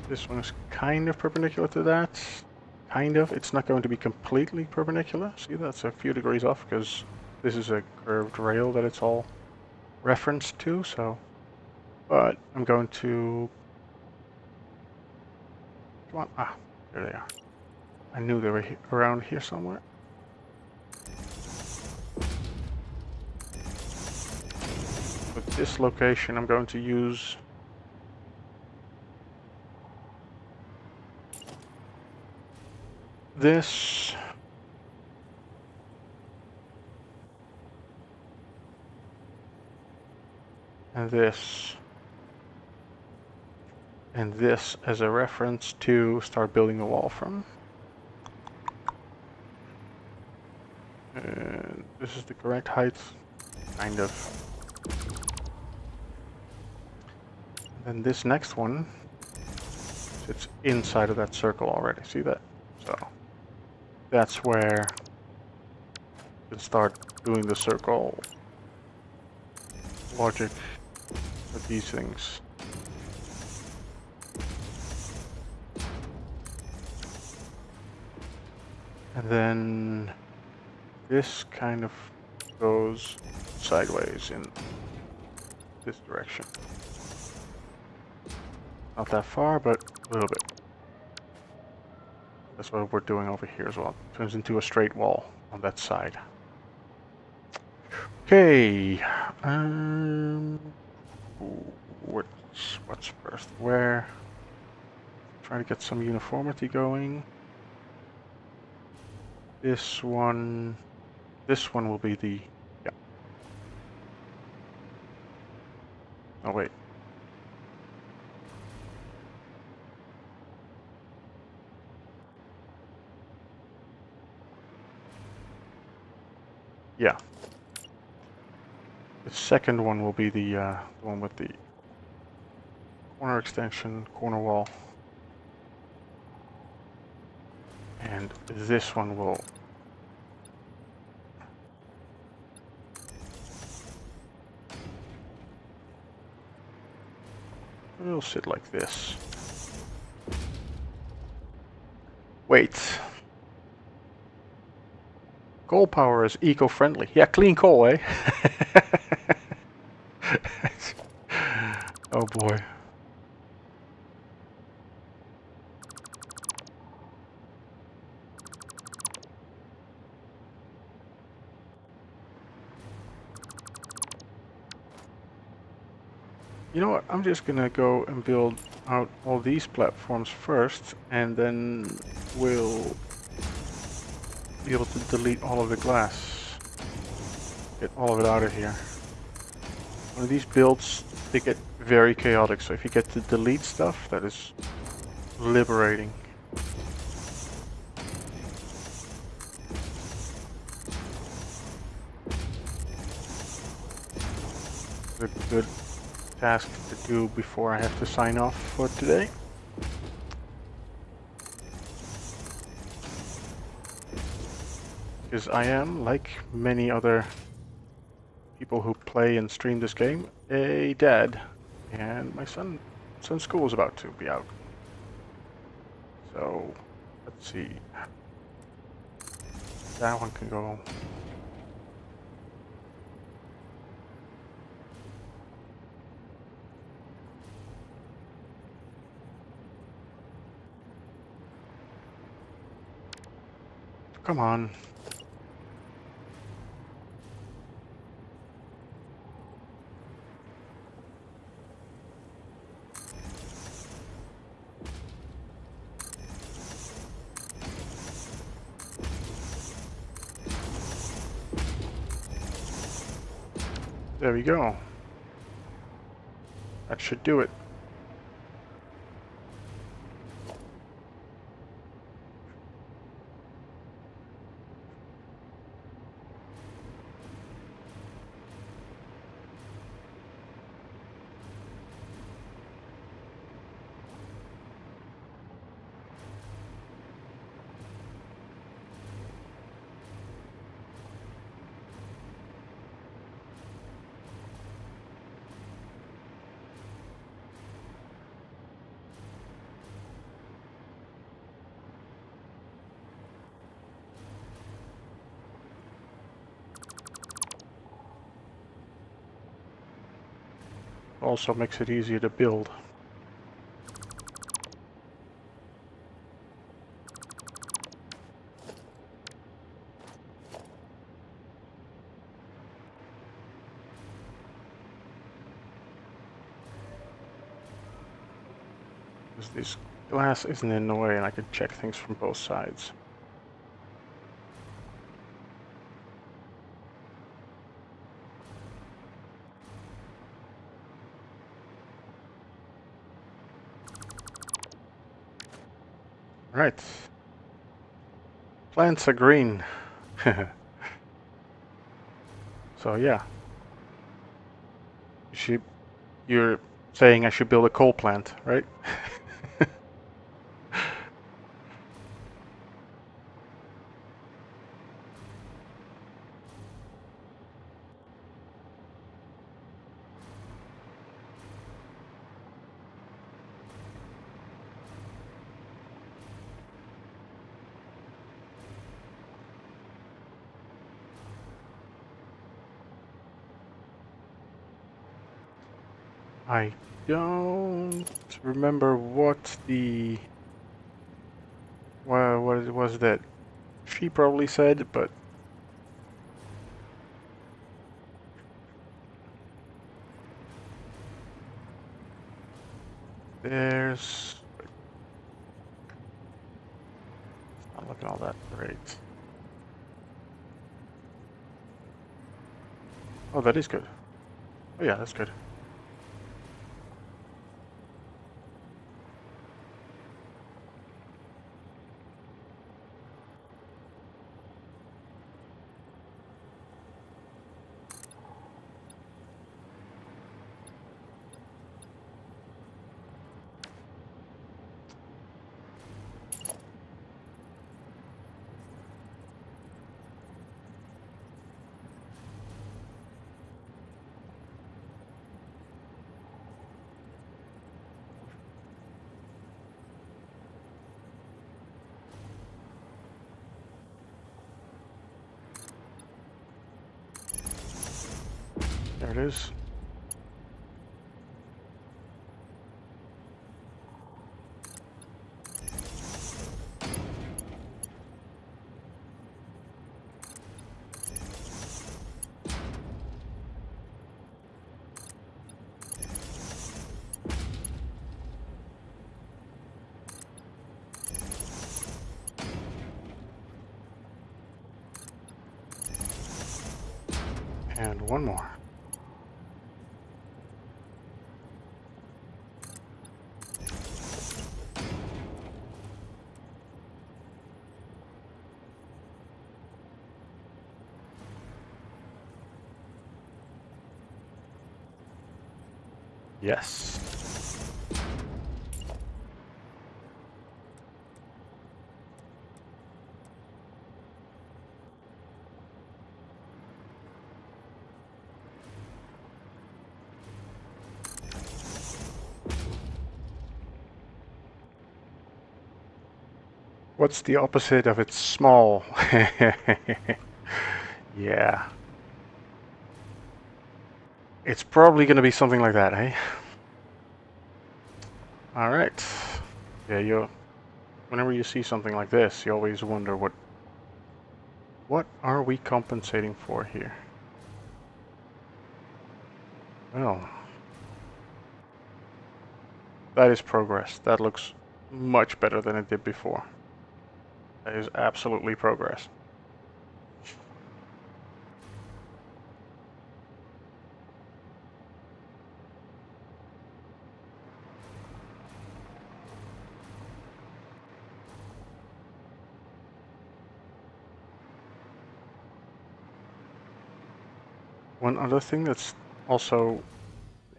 This one is kind of perpendicular to that. Kind of. It's not going to be completely perpendicular. See, that's a few degrees off because this is a curved rail that it's all referenced to, so. But I'm going to... Come on. Ah, there they are. I knew they were around here somewhere. With this location, I'm going to use this and this and this as a reference to start building the wall from. And this is the correct height, kind of. And then this next one sits inside of that circle already. See that? So that's where you can start doing the circle logic with these things. And then this kind of goes sideways in this direction. Not that far, but a little bit. That's what we're doing over here as well. It turns into a straight wall on that side. Okay. What's first? Where? Try to get some uniformity going. This one will be the, yeah. Oh wait. Yeah. The second one will be the one with the corner extension, corner wall. And this one will sit like this. Wait. Coal power is eco-friendly. Yeah, clean coal, eh? Oh boy. You know what? I'm just gonna go and build out all these platforms first, and then we'll be able to delete all of the glass. Get all of it out of here. One of these builds, they get very chaotic, so if you get to delete stuff, that is liberating. It's a good task to do before I have to sign off for today. Because I am, like many other people who play and stream this game, a dad, and my son's school is about to be out. So, let's see. That one can go. Come on. There we go. That should do it. Also makes it easier to build. Because this glass isn't in the way and I can check things from both sides. Right. Plants are green. So yeah. You're saying I should build a coal plant, right? I don't remember what the... Well, what it was that she probably said, but... There's... It's not looking all that great. Oh, that is good. Oh yeah, that's good. There it is. And one more. Yes. What's the opposite of it's small? Yeah. It's probably going to be something like that, eh? All right. Yeah, whenever you see something like this, you always wonder what are we compensating for here? Well, that is progress. That looks much better than it did before. That is absolutely progress. One other thing that's also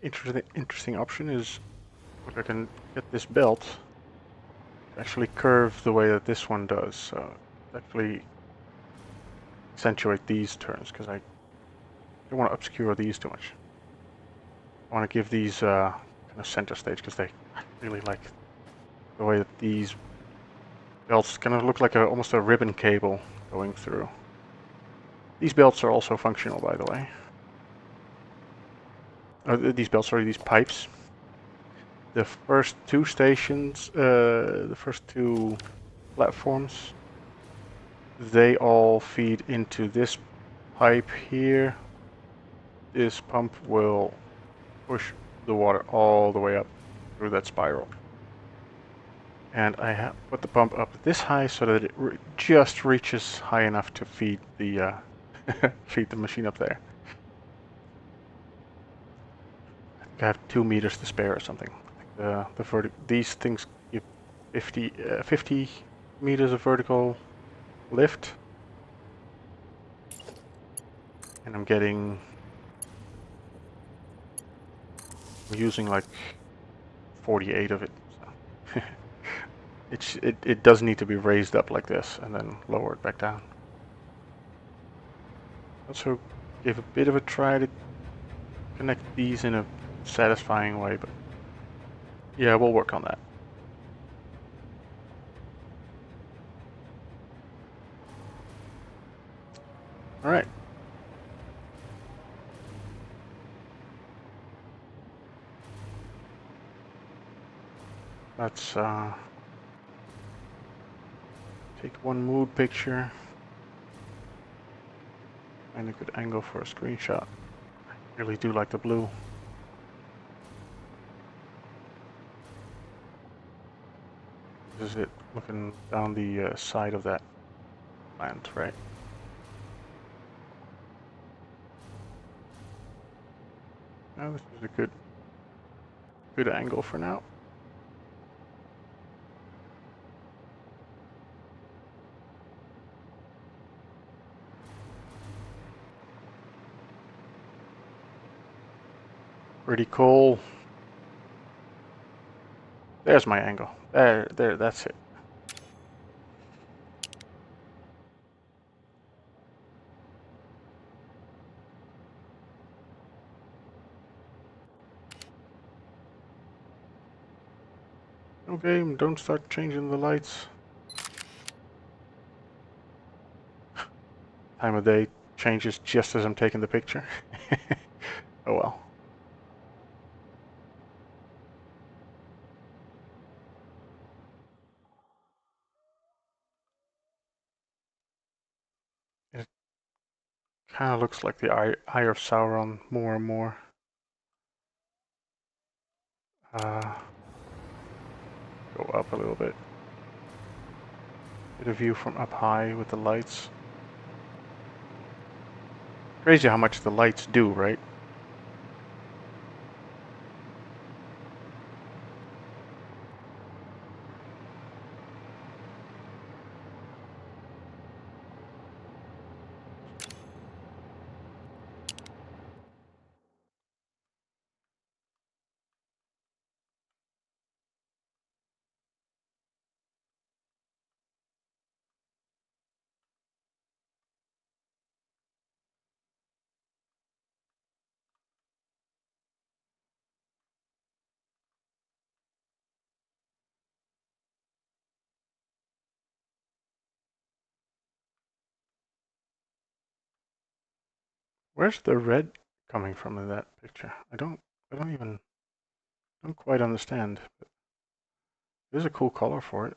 interesting option is if I can get this belt to actually curve the way that this one does. So actually accentuate these turns because I don't want to obscure these too much. I want to give these kind of center stage because I really like the way that these belts kind of look like almost a ribbon cable going through. These belts are also functional, by the way. These belts, sorry, these pipes. The first two stations, the first two platforms, they all feed into this pipe here. This pump will push the water all the way up through that spiral. And I have put the pump up this high so that it just reaches high enough to feed the feed the machine up there. I have 2 meters to spare or something. These things give 50 meters of vertical lift, and I'm using like 48 of it. So. it does need to be raised up like this and then lowered back down. Also gave a bit of a try to connect these in a satisfying way, but yeah, we'll work on that. All right. Let's take one mood picture. Find a good angle for a screenshot. I really do like the blue. This is it, looking down the side of that plant, right? Now this is a good angle for now. Pretty cool. There's my angle. There, that's it. Okay, don't start changing the lights. Time of day changes just as I'm taking the picture. Oh well. It kind of looks like the Eye of Sauron more and more. Go up a little bit. Get a view from up high with the lights. Crazy how much the lights do, right? Where's the red coming from in that picture? I don't quite understand. But there's a cool color for it.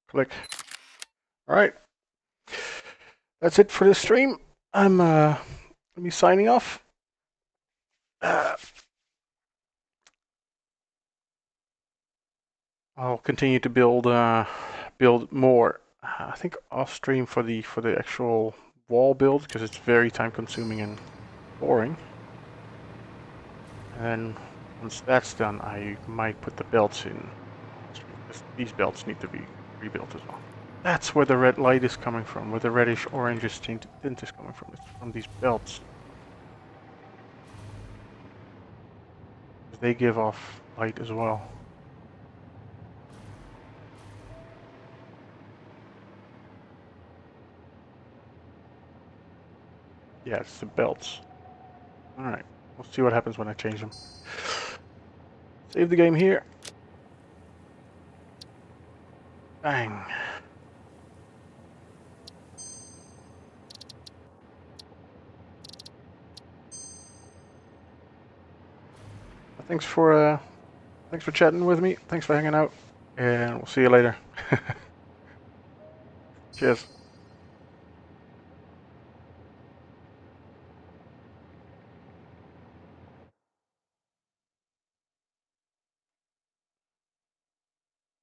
Click. All right. That's it for this stream. I'm gonna be signing off. I'll continue to build more. I think off stream for the actual wall build because it's very time consuming and boring. And then once that's done, I might put the belts in. These belts need to be rebuilt as well. That's where the red light is coming from, where the reddish orangish tint is coming from. It's from these belts. They give off light as well. Yeah, it's the belts. Alright, we'll see what happens when I change them. Save the game here. Bang. Thanks for chatting with me. Thanks for hanging out, and we'll see you later. Cheers.